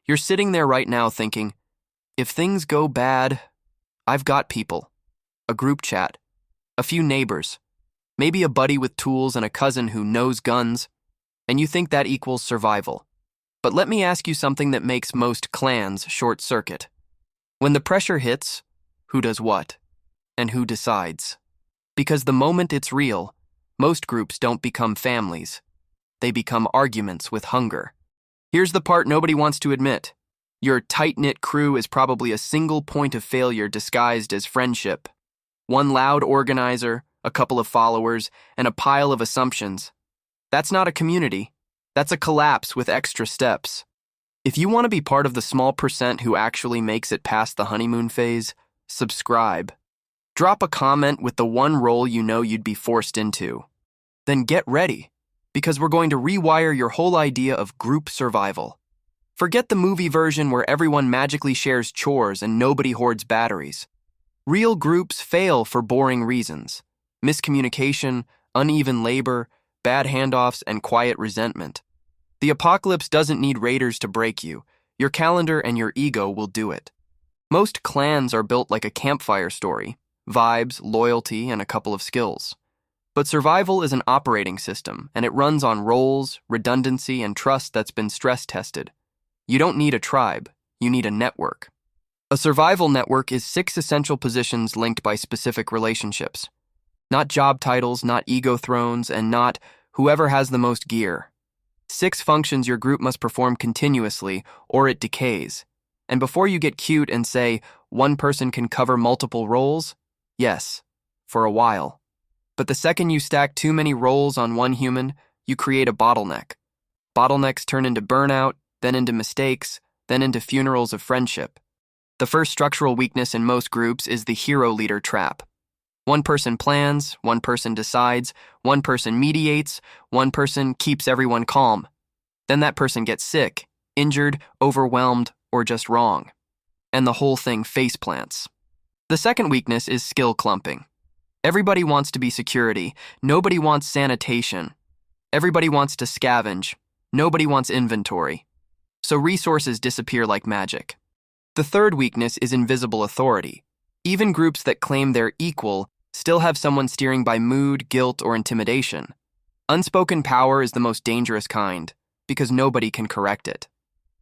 You're sitting there right now thinking, if things go bad, I've got people. A group chat, a few neighbors, maybe a buddy with tools and a cousin who knows guns, and you think that equals survival. But let me ask you something that makes most clans short-circuit. When the pressure hits, who does what? And who decides? Because the moment it's real, most groups don't become families. They become arguments with hunger. Here's the part nobody wants to admit. Your tight-knit crew is probably a single point of failure disguised as friendship. One loud organizer, a couple of followers, and a pile of assumptions. That's not a community. That's a collapse with extra steps. If you want to be part of the small percent who actually makes it past the honeymoon phase, subscribe. Drop a comment with the one role you know you'd be forced into. Then get ready, because we're going to rewire your whole idea of group survival. Forget the movie version where everyone magically shares chores and nobody hoards batteries. Real groups fail for boring reasons: miscommunication, uneven labor, bad handoffs, and quiet resentment. The apocalypse doesn't need raiders to break you. Your calendar and your ego will do it. Most clans are built like a campfire story: vibes, loyalty, and a couple of skills. But survival is an operating system, and it runs on roles, redundancy, and trust that's been stress-tested. You don't need a tribe, you need a network. A survival network is 6 essential positions linked by specific relationships. Not job titles, not ego thrones, and not whoever has the most gear. 6 functions your group must perform continuously, or it decays. And before you get cute and say, one person can cover multiple roles, yes, for a while. But the second you stack too many roles on one human, you create a bottleneck. Bottlenecks turn into burnout, then into mistakes, then into funerals of friendship. The first structural weakness in most groups is the hero leader trap. One person plans, one person decides, one person mediates, one person keeps everyone calm. Then that person gets sick, injured, overwhelmed, or just wrong. And the whole thing faceplants. The second weakness is skill clumping. Everybody wants to be security. Nobody wants sanitation. Everybody wants to scavenge. Nobody wants inventory. So resources disappear like magic. The third weakness is invisible authority. Even groups that claim they're equal still have someone steering by mood, guilt, or intimidation. Unspoken power is the most dangerous kind, because nobody can correct it.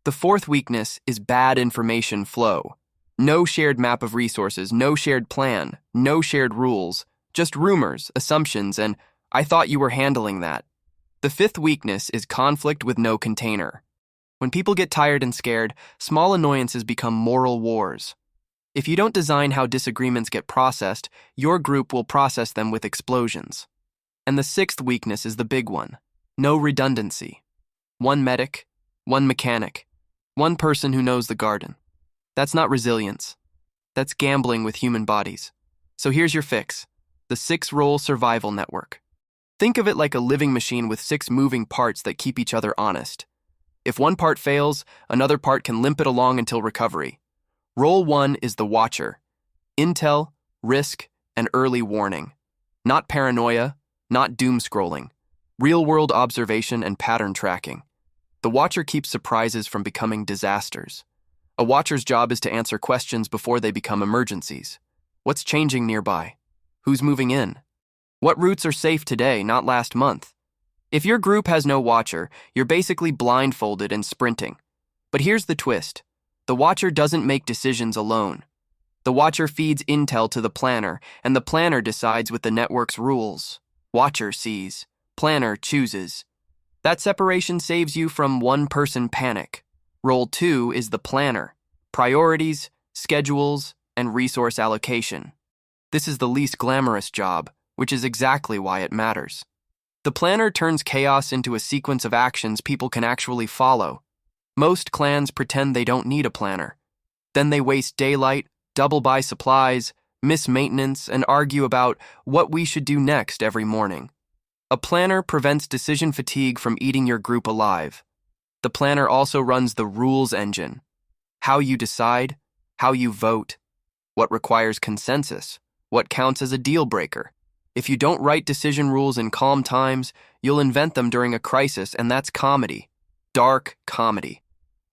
The fourth weakness is bad information flow. No shared map of resources, no shared plan, no shared rules, just rumors, assumptions, and I thought you were handling that. The fifth weakness is conflict with no container. When people get tired and scared, small annoyances become moral wars. If you don't design how disagreements get processed, your group will process them with explosions. And the sixth weakness is the big one: no redundancy. One medic, one mechanic, one person who knows the garden. That's not resilience. That's gambling with human bodies. So here's your fix: the 6-role survival network. Think of it like a living machine with 6 moving parts that keep each other honest. If one part fails, another part can limp it along until recovery. Role 1 is the watcher. Intel, risk, and early warning. Not paranoia, not doom scrolling. Real-world observation and pattern tracking. The watcher keeps surprises from becoming disasters. A watcher's job is to answer questions before they become emergencies. What's changing nearby? Who's moving in? What routes are safe today, not last month? If your group has no watcher, you're basically blindfolded and sprinting. But here's the twist: the watcher doesn't make decisions alone. The watcher feeds intel to the planner, and the planner decides with the network's rules. Watcher sees, planner chooses. That separation saves you from one-person panic. Role 2 is the planner: priorities, schedules, and resource allocation. This is the least glamorous job, which is exactly why it matters. The planner turns chaos into a sequence of actions people can actually follow. Most clans pretend they don't need a planner. Then they waste daylight, double buy supplies, miss maintenance, and argue about what we should do next every morning. A planner prevents decision fatigue from eating your group alive. The planner also runs the rules engine: how you decide, how you vote, what requires consensus, what counts as a deal breaker. If you don't write decision rules in calm times, you'll invent them during a crisis, and that's comedy. Dark comedy.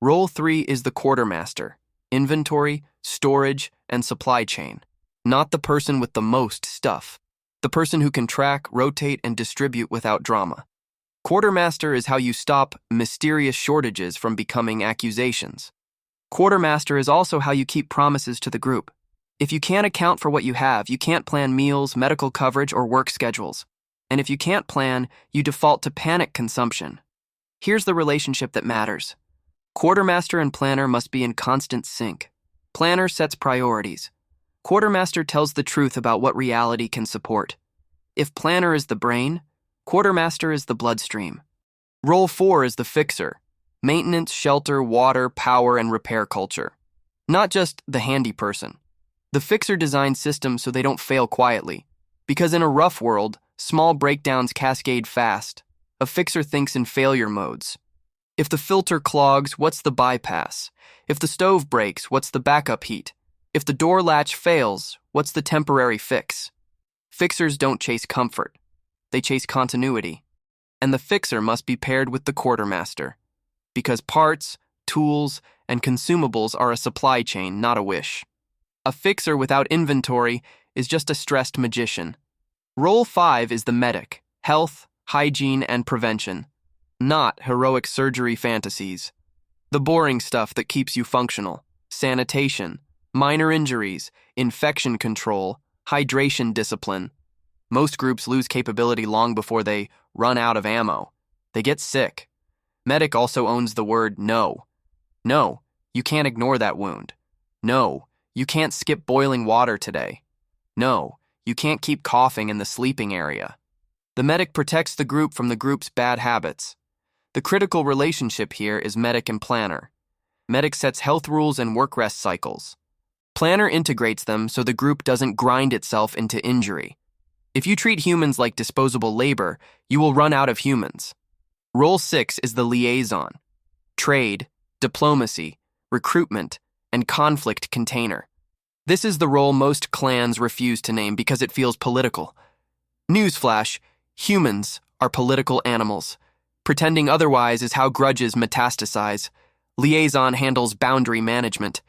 Role 3 is the quartermaster, inventory, storage, and supply chain. Not the person with the most stuff. The person who can track, rotate, and distribute without drama. Quartermaster is how you stop mysterious shortages from becoming accusations. Quartermaster is also how you keep promises to the group. If you can't account for what you have, you can't plan meals, medical coverage, or work schedules. And if you can't plan, you default to panic consumption. Here's the relationship that matters. Quartermaster and planner must be in constant sync. Planner sets priorities. Quartermaster tells the truth about what reality can support. If planner is the brain, quartermaster is the bloodstream. Role 4 is the fixer. Maintenance, shelter, water, power, and repair culture. Not just the handy person. The fixer designs systems so they don't fail quietly. Because in a rough world, small breakdowns cascade fast. A fixer thinks in failure modes. If the filter clogs, what's the bypass? If the stove breaks, what's the backup heat? If the door latch fails, what's the temporary fix? Fixers don't chase comfort. They chase continuity. And the fixer must be paired with the quartermaster. Because parts, tools, and consumables are a supply chain, not a wish. A fixer without inventory is just a stressed magician. Role 5 is the medic, health, hygiene, and prevention. Not heroic surgery fantasies. The boring stuff that keeps you functional. Sanitation, minor injuries, infection control, hydration discipline. Most groups lose capability long before they run out of ammo. They get sick. Medic also owns the word no. No, you can't ignore that wound. No, you can't skip boiling water today. No, you can't keep coughing in the sleeping area. The medic protects the group from the group's bad habits. The critical relationship here is medic and planner. Medic sets health rules and work rest cycles. Planner integrates them so the group doesn't grind itself into injury. If you treat humans like disposable labor, you will run out of humans. Role 6 is the liaison. Trade, diplomacy, recruitment, and conflict container. This is the role most clans refuse to name because it feels political. Newsflash, humans are political animals. Pretending otherwise is how grudges metastasize. Liaison handles boundary management.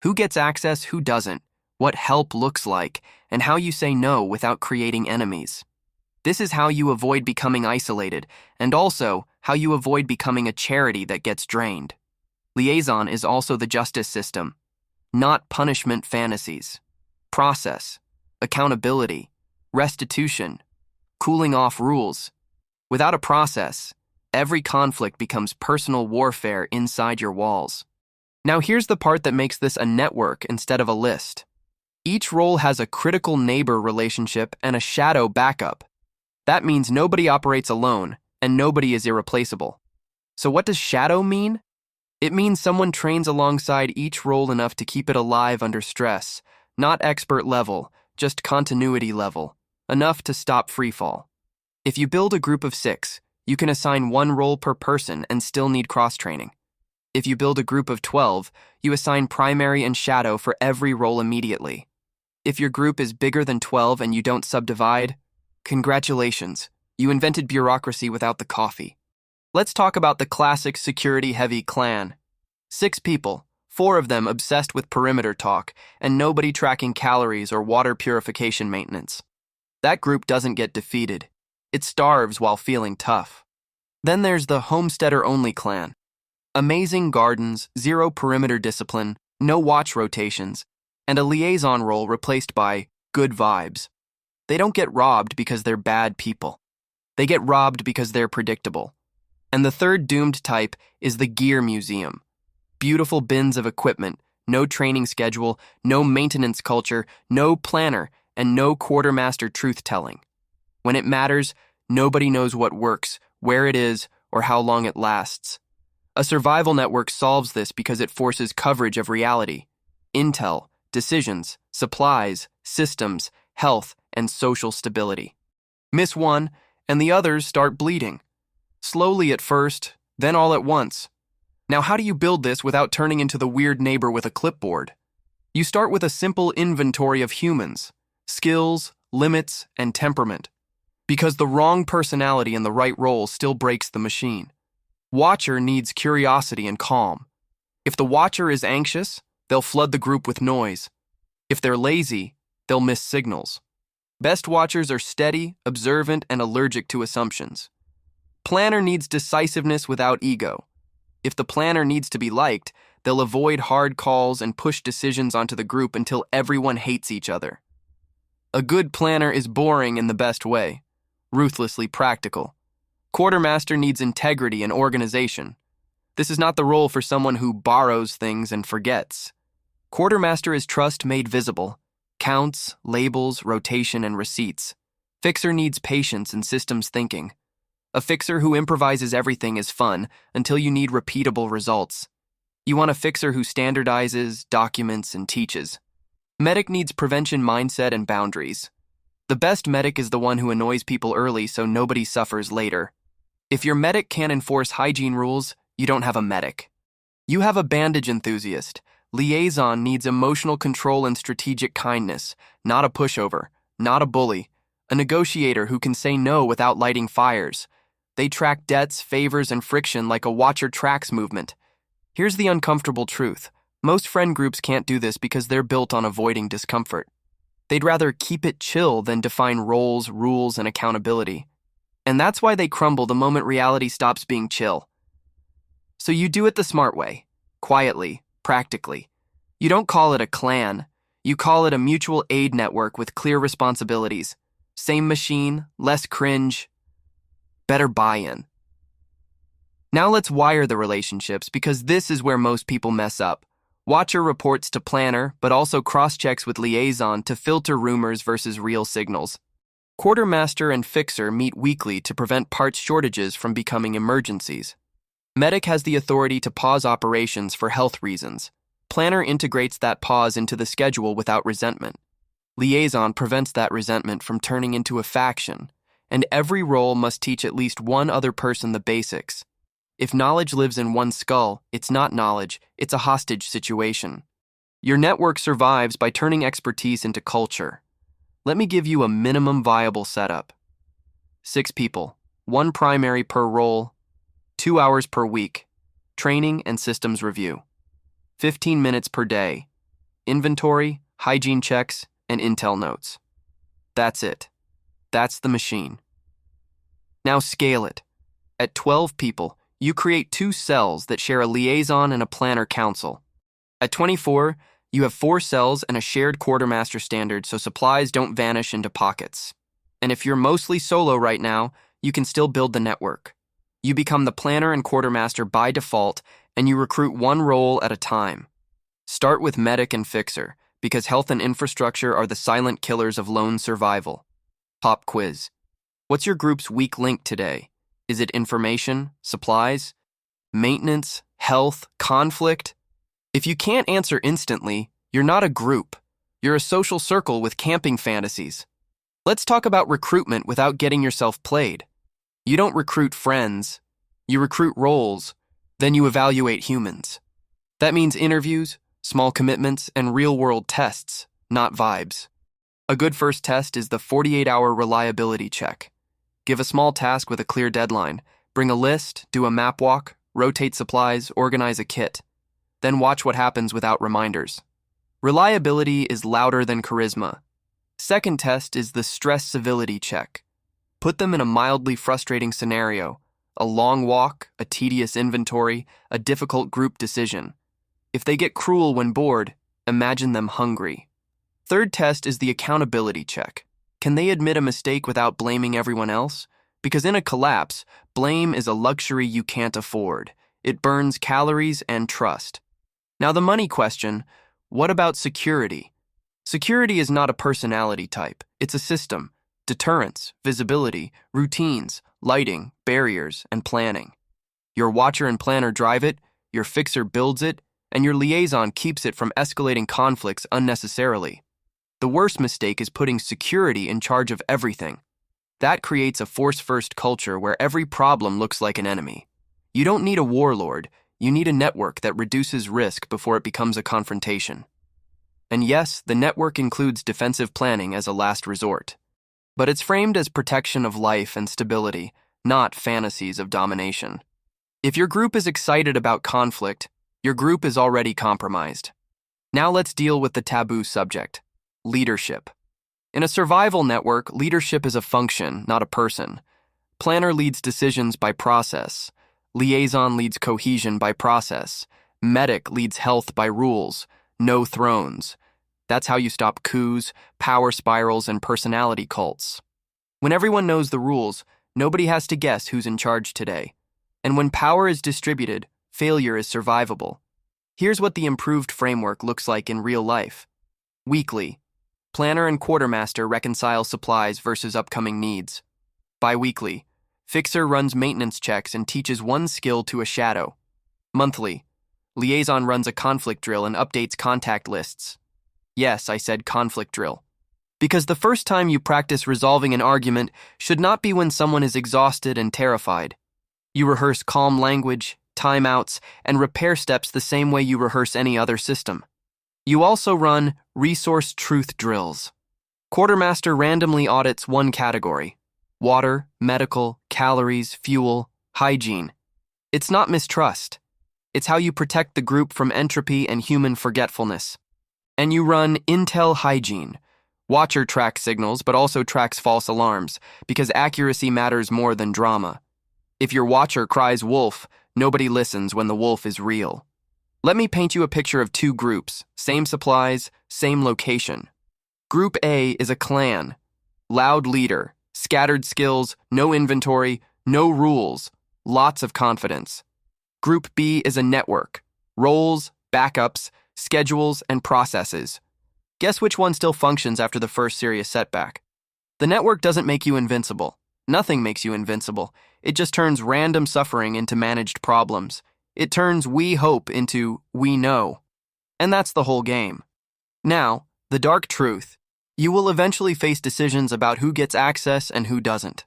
Who gets access, who doesn't, what help looks like, and how you say no without creating enemies. This is how you avoid becoming isolated, and also how you avoid becoming a charity that gets drained. Liaison is also the justice system, not punishment fantasies. Process, accountability, restitution, cooling off rules. Without a process, every conflict becomes personal warfare inside your walls. Now here's the part that makes this a network instead of a list. Each role has a critical neighbor relationship and a shadow backup. That means nobody operates alone, and nobody is irreplaceable. So what does shadow mean? It means someone trains alongside each role enough to keep it alive under stress, not expert level, just continuity level, enough to stop freefall. If you build a group of 6, you can assign 1 role per person and still need cross-training. If you build a group of 12, you assign primary and shadow for every role immediately. If your group is bigger than 12 and you don't subdivide, congratulations, you invented bureaucracy without the coffee. Let's talk about the classic security-heavy clan. 6 people, 4 of them obsessed with perimeter talk, and nobody tracking calories or water purification maintenance. That group doesn't get defeated. It starves while feeling tough. Then there's the homesteader-only clan. Amazing gardens, 0 perimeter discipline, no watch rotations, and a liaison role replaced by good vibes. They don't get robbed because they're bad people. They get robbed because they're predictable. And the third doomed type is the gear museum. Beautiful bins of equipment, no training schedule, no maintenance culture, no planner, and no quartermaster truth-telling. When it matters, nobody knows what works, where it is, or how long it lasts. A survival network solves this because it forces coverage of reality. Intel, decisions, supplies, systems, health, and social stability. Miss one, and the others start bleeding. Slowly at first, then all at once. Now how do you build this without turning into the weird neighbor with a clipboard? You start with a simple inventory of humans, skills, limits, and temperament. Because the wrong personality in the right role still breaks the machine. Watcher needs curiosity and calm. If the watcher is anxious, they'll flood the group with noise. If they're lazy, they'll miss signals. Best watchers are steady, observant, and allergic to assumptions. Planner needs decisiveness without ego. If the planner needs to be liked, they'll avoid hard calls and push decisions onto the group until everyone hates each other. A good planner is boring in the best way, ruthlessly practical. Quartermaster needs integrity and organization. This is not the role for someone who borrows things and forgets. Quartermaster is trust made visible, counts, labels, rotation, and receipts. Fixer needs patience and systems thinking. A fixer who improvises everything is fun until you need repeatable results. You want a fixer who standardizes, documents, and teaches. Medic needs prevention mindset and boundaries. The best medic is the one who annoys people early so nobody suffers later. If your medic can't enforce hygiene rules, you don't have a medic. You have a bandage enthusiast. Liaison needs emotional control and strategic kindness, not a pushover, not a bully, a negotiator who can say no without lighting fires. They track debts, favors, and friction like a watcher tracks movement. Here's the uncomfortable truth. Most friend groups can't do this because they're built on avoiding discomfort. They'd rather keep it chill than define roles, rules, and accountability. And that's why they crumble the moment reality stops being chill. So you do it the smart way, quietly, practically. You don't call it a clan. You call it a mutual aid network with clear responsibilities. Same machine, less cringe, better buy-in. Now let's wire the relationships because this is where most people mess up. Watcher reports to planner, but also cross-checks with liaison to filter rumors versus real signals. Quartermaster and fixer meet weekly to prevent parts shortages from becoming emergencies. Medic has the authority to pause operations for health reasons. Planner integrates that pause into the schedule without resentment. Liaison prevents that resentment from turning into a faction, and every role must teach at least one other person the basics. If knowledge lives in one skull, it's not knowledge, it's a hostage situation. Your network survives by turning expertise into culture. Let me give you a minimum viable setup. 6 people, 1 primary per role, 2 hours per week, training and systems review, 15 minutes per day, inventory, hygiene checks, and intel notes. That's it. That's the machine. Now scale it. At 12 people, you create 2 cells that share a liaison and a planner council. At 24, you have 4 cells and a shared quartermaster standard so supplies don't vanish into pockets. And if you're mostly solo right now, you can still build the network. You become the planner and quartermaster by default, and you recruit 1 role at a time. Start with medic and fixer, because health and infrastructure are the silent killers of lone survival. Pop quiz. What's your group's weak link today? Is it information, supplies, maintenance, health, conflict? If you can't answer instantly, you're not a group. You're a social circle with camping fantasies. Let's talk about recruitment without getting yourself played. You don't recruit friends. You recruit roles. Then you evaluate humans. That means interviews, small commitments, and real-world tests, not vibes. A good first test is the 48-hour reliability check. Give a small task with a clear deadline. Bring a list, do a map walk, rotate supplies, organize a kit. Then watch what happens without reminders. Reliability is louder than charisma. Second test is the stress civility check. Put them in a mildly frustrating scenario, a long walk, a tedious inventory, a difficult group decision. If they get cruel when bored, imagine them hungry. Third test is the accountability check. Can they admit a mistake without blaming everyone else? Because in a collapse, blame is a luxury you can't afford. It burns calories and trust. Now the money question, what about security? Security is not a personality type. It's a system. Deterrence, visibility, routines, lighting, barriers, and planning. Your watcher and planner drive it, your fixer builds it, and your liaison keeps it from escalating conflicts unnecessarily. The worst mistake is putting security in charge of everything. That creates a force-first culture where every problem looks like an enemy. You don't need a warlord, you need a network that reduces risk before it becomes a confrontation. And yes, the network includes defensive planning as a last resort. But it's framed as protection of life and stability, not fantasies of domination. If your group is excited about conflict, Your group is already compromised. Now let's deal with the taboo subject, leadership. In a survival network, leadership is a function, not a person. Planner leads decisions by process. Liaison leads cohesion by process. Medic leads health by rules. No thrones. That's how you stop coups, power spirals, and personality cults. When everyone knows the rules, nobody has to guess who's in charge today. And when power is distributed, failure is survivable. Here's what the improved framework looks like in real life. Weekly. Planner and Quartermaster reconcile supplies versus upcoming needs. Bi-weekly. Fixer runs maintenance checks and teaches one skill to a shadow. Monthly. Liaison runs a conflict drill and updates contact lists. Yes, I said conflict drill. Because the first time you practice resolving an argument should not be when someone is exhausted and terrified. You rehearse calm language, timeouts, and repair steps the same way you rehearse any other system. You also run resource truth drills. Quartermaster randomly audits one category: water, medical, calories, fuel, hygiene. It's not mistrust. It's how you protect the group from entropy and human forgetfulness. And you run intel hygiene. Watcher tracks signals, but also tracks false alarms, because accuracy matters more than drama. If your watcher cries wolf, nobody listens when the wolf is real. Let me paint you a picture of two groups, same supplies, same location. Group A is a clan. Loud leader, scattered skills, no inventory, no rules, lots of confidence. Group B is a network. Roles, backups, schedules, and processes. Guess which one still functions after the first serious setback? The network doesn't make you invincible. Nothing makes you invincible. It just turns random suffering into managed problems. It turns we hope into we know. And that's the whole game. Now, the dark truth. You will eventually face decisions about who gets access and who doesn't.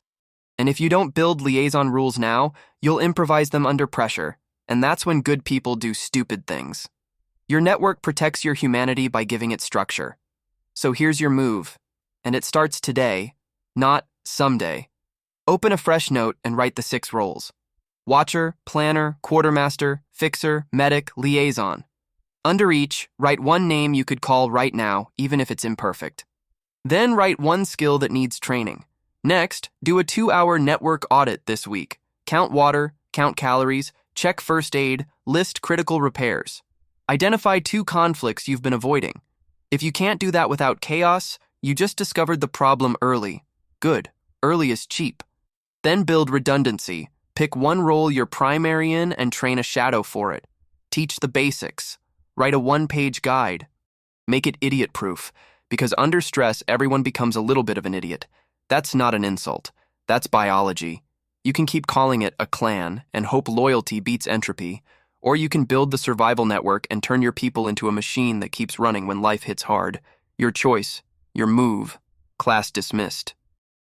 And if you don't build liaison rules now, you'll improvise them under pressure. And that's when good people do stupid things. Your network protects your humanity by giving it structure. So here's your move. And it starts today, not someday. Open a fresh note and write the 6 roles. Watcher, planner, quartermaster, fixer, medic, liaison. Under each, write one name you could call right now, even if it's imperfect. Then write one skill that needs training. Next, do a 2-hour network audit this week. Count water, count calories, check first aid, list critical repairs. Identify 2 conflicts you've been avoiding. If you can't do that without chaos, you just discovered the problem early. Good. Early is cheap. Then build redundancy. Pick one role you're primary in and train a shadow for it. Teach the basics. Write a 1-page guide. Make it idiot-proof, because under stress, everyone becomes a little bit of an idiot. That's not an insult. That's biology. You can keep calling it a clan and hope loyalty beats entropy, or you can build the survival network and turn your people into a machine that keeps running when life hits hard. Your choice, your move. Class dismissed.